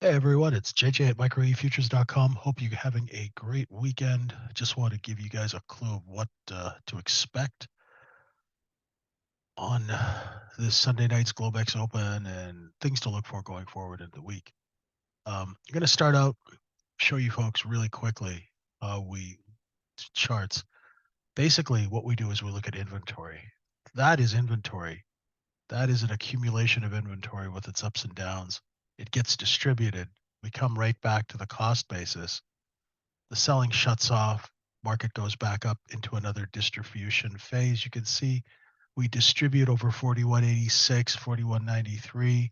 Hey everyone, it's JJ at microefutures.com. Hope you're having a great weekend. Just want to give you guys a clue of what to expect on this Sunday night's Globex Open and things to look for going forward in the week. I'm going to start out, show you folks really quickly how we charts. Basically, what we do is we look at inventory. That is inventory. That is an accumulation of inventory with its ups and downs. It gets distributed. We come right back to the cost basis. The selling shuts off, market goes back up into another distribution phase. You can see we distribute over 41.86, 41.93,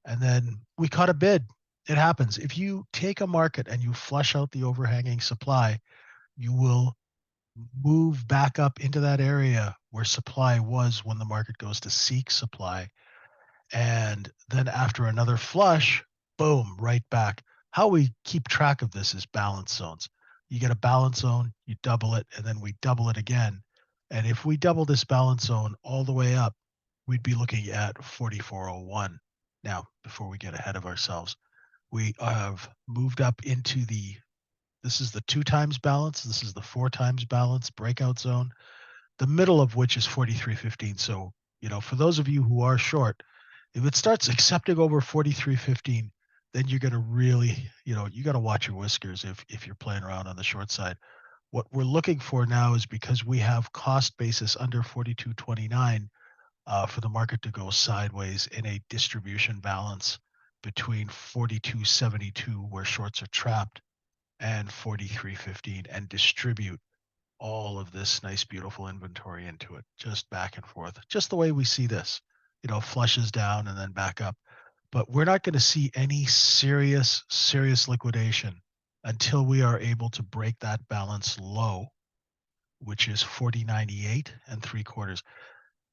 and then we caught a bid. It happens. If you take a market and you flush out the overhanging supply, you will move back up into that area where supply was when the market goes to seek supply. And then after another flush, boom, right back. How we keep track of this is balance zones. You get a balance zone, you double it, and then we double it again. And if we double this balance zone all the way up, we'd be looking at 4401. Now, before we get ahead of ourselves, we have moved up into this is the 2 times balance, this is the 4 times balance breakout zone, the middle of which is 4315. So, for those of you who are short, if it starts accepting over 43.15, then you're going to really, you got to watch your whiskers if you're playing around on the short side. What we're looking for now is because we have cost basis under 42.29 for the market to go sideways in a distribution balance between 42.72 where shorts are trapped and 43.15 and distribute all of this nice, beautiful inventory into it, just back and forth, just the way we see this, flushes down and then back up. But we're not going to see any serious liquidation until we are able to break that balance low, which is 40.98 and 3/4.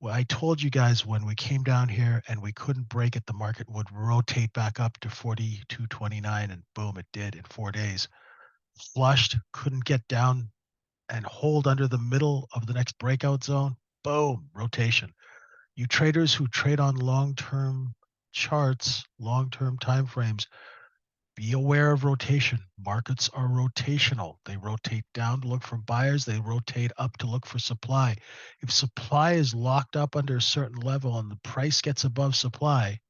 Well, I told you guys when we came down here and we couldn't break it, the market would rotate back up to 42.29, and boom, it did in 4 days. Flushed, couldn't get down and hold under the middle of the next breakout zone, boom, rotation. You traders who trade on long-term charts, long-term time frames, be aware of rotation. Markets are rotational. They rotate down to look for buyers, they rotate up to look for supply. If supply is locked up under a certain level and the price gets above supply,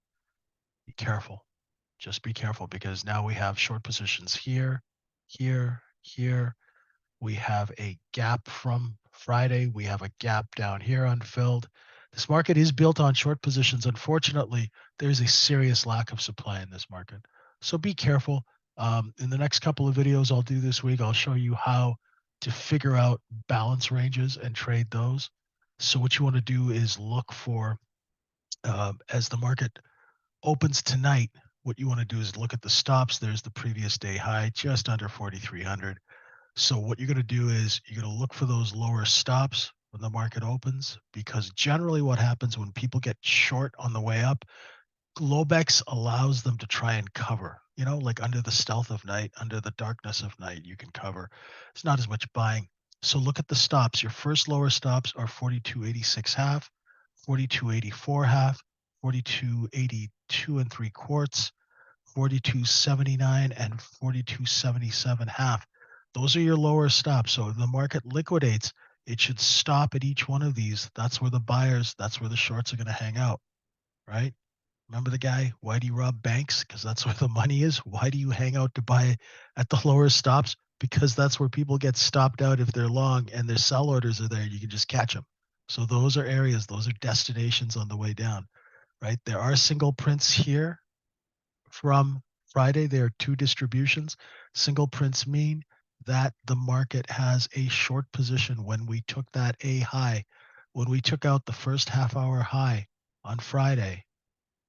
be careful. Just be careful because now we have short positions here, here. We have a gap from Friday. We have a gap down here unfilled. This market is built on short positions. Unfortunately, there's a serious lack of supply in this market. So be careful. In the next couple of videos I'll do this week, I'll show you how to figure out balance ranges and trade those. So what you want to do is look for, as the market opens tonight, what you want to do is look at the stops. There's the previous day high, just under 4,300. So what you're going to do is you're going to look for those lower stops when the market opens, because generally what happens when people get short on the way up, Globex allows them to try and cover, like under the stealth of night, under the darkness of night, you can cover. It's not as much buying. So look at the stops. Your first lower stops are 42.86 half, 42.84 half, 42.82 and 3/4, 42.79 and 42.77 half. Those are your lower stops. So if the market liquidates, it should stop at each one of these. That's where the buyers, that's where the shorts are going to hang out, right? Remember the guy, why do you rob banks? Because that's where the money is. Why do you hang out to buy at the lower stops? Because that's where people get stopped out if they're long and their sell orders are there. You can just catch them. So those are areas, those are destinations on the way down, right? There are single prints here from Friday. There are 2 distributions. Single prints mean that the market has a short position when we took that A high, when we took out the first half-hour high on Friday,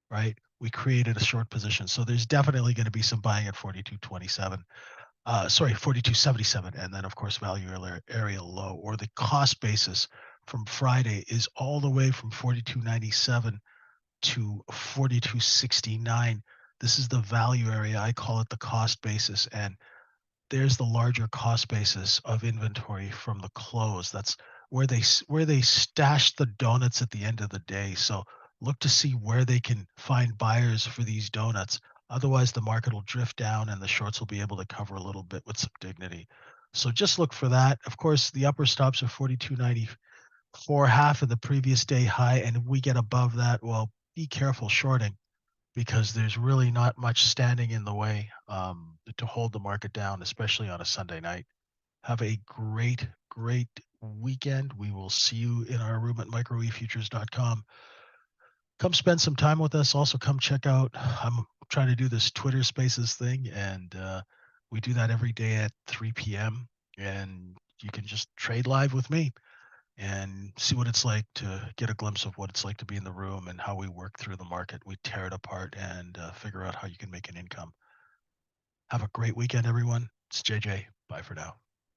right? We created a short position. So there's definitely going to be some buying at 42.27. 42.77. And then, of course, value area low, or the cost basis from Friday is all the way from 42.97 to 42.69. This is the value area. I call it the cost basis. And there's the larger cost basis of inventory from the close. That's where they stash the donuts at the end of the day. So look to see where they can find buyers for these donuts. Otherwise, the market will drift down and the shorts will be able to cover a little bit with some dignity. So just look for that. Of course, the upper stops are 42.94, half of the previous day high. And if we get above that, well, be careful shorting because there's really not much standing in the way to hold the market down, especially on a Sunday night. Have a great, great weekend. We will see you in our room at microwavefutures.com. Come spend some time with us. Also, come check out. I'm trying to do this Twitter Spaces thing, and we do that every day at 3 p.m. And you can just trade live with me and see what it's like to get a glimpse of what it's like to be in the room and how we work through the market. We tear it apart and figure out how you can make an income. Have a great weekend, everyone. It's JJ. Bye for now.